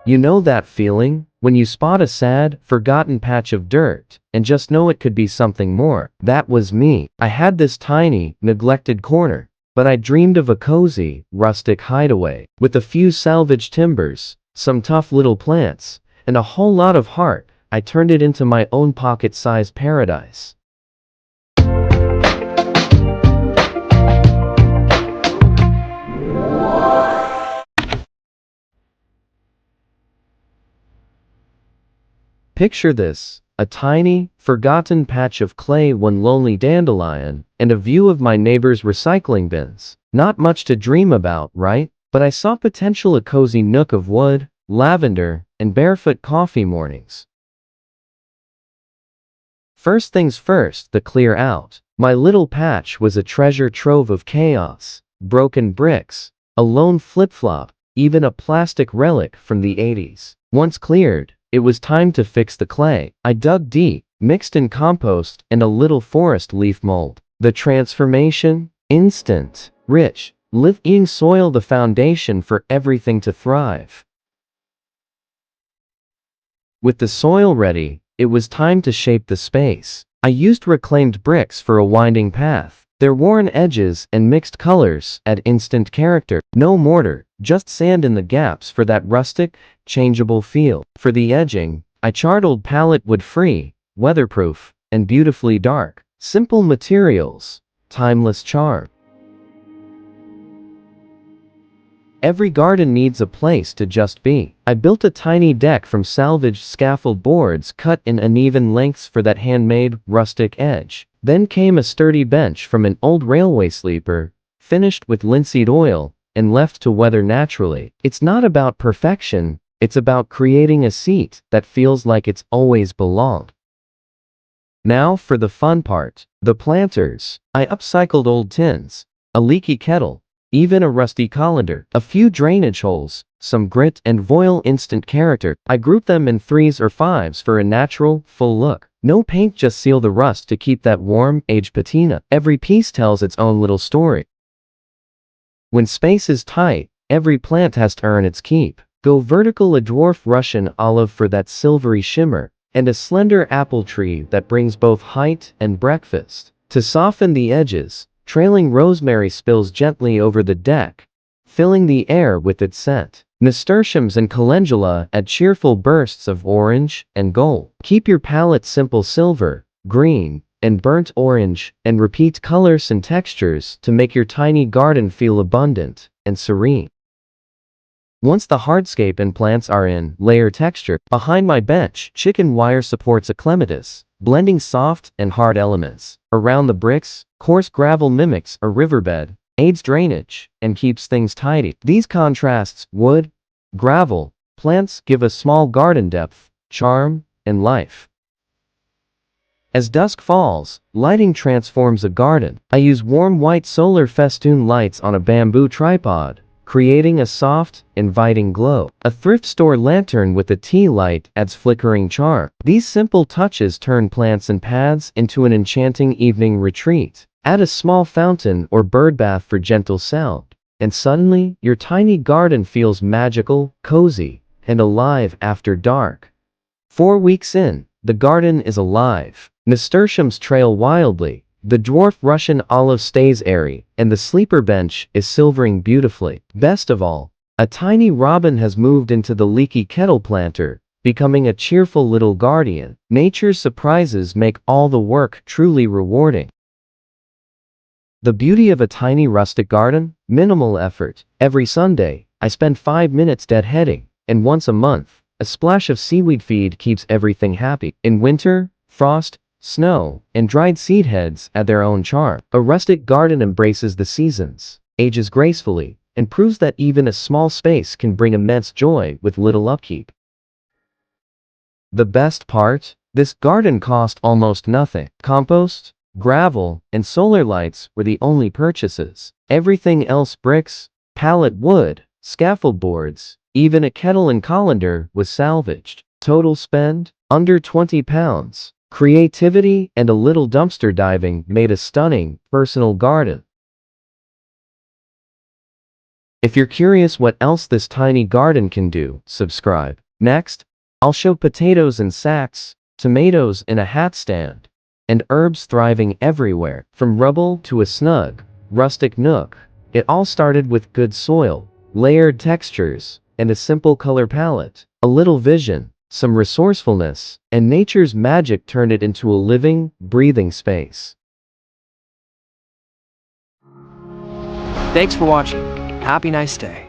You know that feeling? When you spot a sad, forgotten patch of dirt, and just know it could be something more. That was me. I had this tiny, neglected corner, but I dreamed of a cozy, rustic hideaway, with a few salvaged timbers, some tough little plants, and a whole lot of heart. I turned it into my own pocket-sized paradise. Picture this, a tiny, forgotten patch of clay, one lonely dandelion, and a view of my neighbor's recycling bins. Not much to dream about, right? But I saw potential: a cozy nook of wood, lavender, and barefoot coffee mornings. First things first, the clear out. My little patch was a treasure trove of chaos: broken bricks, a lone flip-flop, even a plastic relic from the 80s. Once cleared, it was time to fix the clay. I dug deep, mixed in compost and a little forest leaf mold. The transformation? Instant. Rich, living soil, the foundation for everything to thrive. With the soil ready, it was time to shape the space. I used reclaimed bricks for a winding path. Their worn edges and mixed colors add instant character. No mortar, just sand in the gaps for that rustic, changeable feel. For the edging, I charred pallet wood, free, weatherproof, and beautifully dark. Simple materials, timeless charm. Every garden needs a place to just be. I built a tiny deck from salvaged scaffold boards cut in uneven lengths for that handmade, rustic edge. Then came a sturdy bench from an old railway sleeper, finished with linseed oil, and left to weather naturally. It's not about perfection, it's about creating a seat that feels like it's always belonged. Now for the fun part, the planters. I upcycled old tins, a leaky kettle, even a rusty colander, a few drainage holes, some grit and voil, instant character. I grouped them in 3s or 5s for a natural, full look. No paint, just seal the rust to keep that warm, aged patina. Every piece tells its own little story. When space is tight, every plant has to earn its keep. Go vertical: a dwarf Russian olive for that silvery shimmer, and a slender apple tree that brings both height and breakfast. To soften the edges, trailing rosemary spills gently over the deck, filling the air with its scent. Nasturtiums and calendula add cheerful bursts of orange and gold. Keep your palette simple: silver, green, and burnt orange, and repeat colors and textures to make your tiny garden feel abundant and serene. Once the hardscape and plants are in, layer texture. Behind my bench, chicken wire supports a clematis, blending soft and hard elements. Around the bricks, coarse gravel mimics a riverbed, aids drainage, and keeps things tidy. These contrasts, wood, gravel, plants, give a small garden depth, charm, and life. As dusk falls, lighting transforms a garden. I use warm white solar festoon lights on a bamboo tripod, creating a soft, inviting glow. A thrift store lantern with a tea light adds flickering charm. These simple touches turn plants and paths into an enchanting evening retreat. Add a small fountain or bird bath for gentle sound, and suddenly, your tiny garden feels magical, cozy, and alive after dark. 4 weeks in, the garden is alive. Nasturtiums trail wildly, the dwarf Russian olive stays airy, and the sleeper bench is silvering beautifully. Best of all, a tiny robin has moved into the leaky kettle planter, becoming a cheerful little guardian. Nature's surprises make all the work truly rewarding. The beauty of a tiny rustic garden? Minimal effort. Every Sunday, I spend 5 minutes deadheading, and once a month, a splash of seaweed feed keeps everything happy. In winter, frost, snow, and dried seed heads add their own charm. A rustic garden embraces the seasons, ages gracefully, and proves that even a small space can bring immense joy with little upkeep. The best part? This garden cost almost nothing. Compost, gravel, and solar lights were the only purchases. Everything else, bricks, pallet wood, scaffold boards, even a kettle and colander, was salvaged. Total spend? Under £20. Creativity and a little dumpster diving made a stunning, personal garden. If you're curious what else this tiny garden can do, subscribe. Next, I'll show potatoes in sacks, tomatoes in a hat stand, and herbs thriving everywhere, from rubble to a snug, rustic nook. It all started with good soil, layered textures, and a simple color palette. A little vision, some resourcefulness, and nature's magic turned it into a living, breathing space. Thanks for watching. Happy nice day.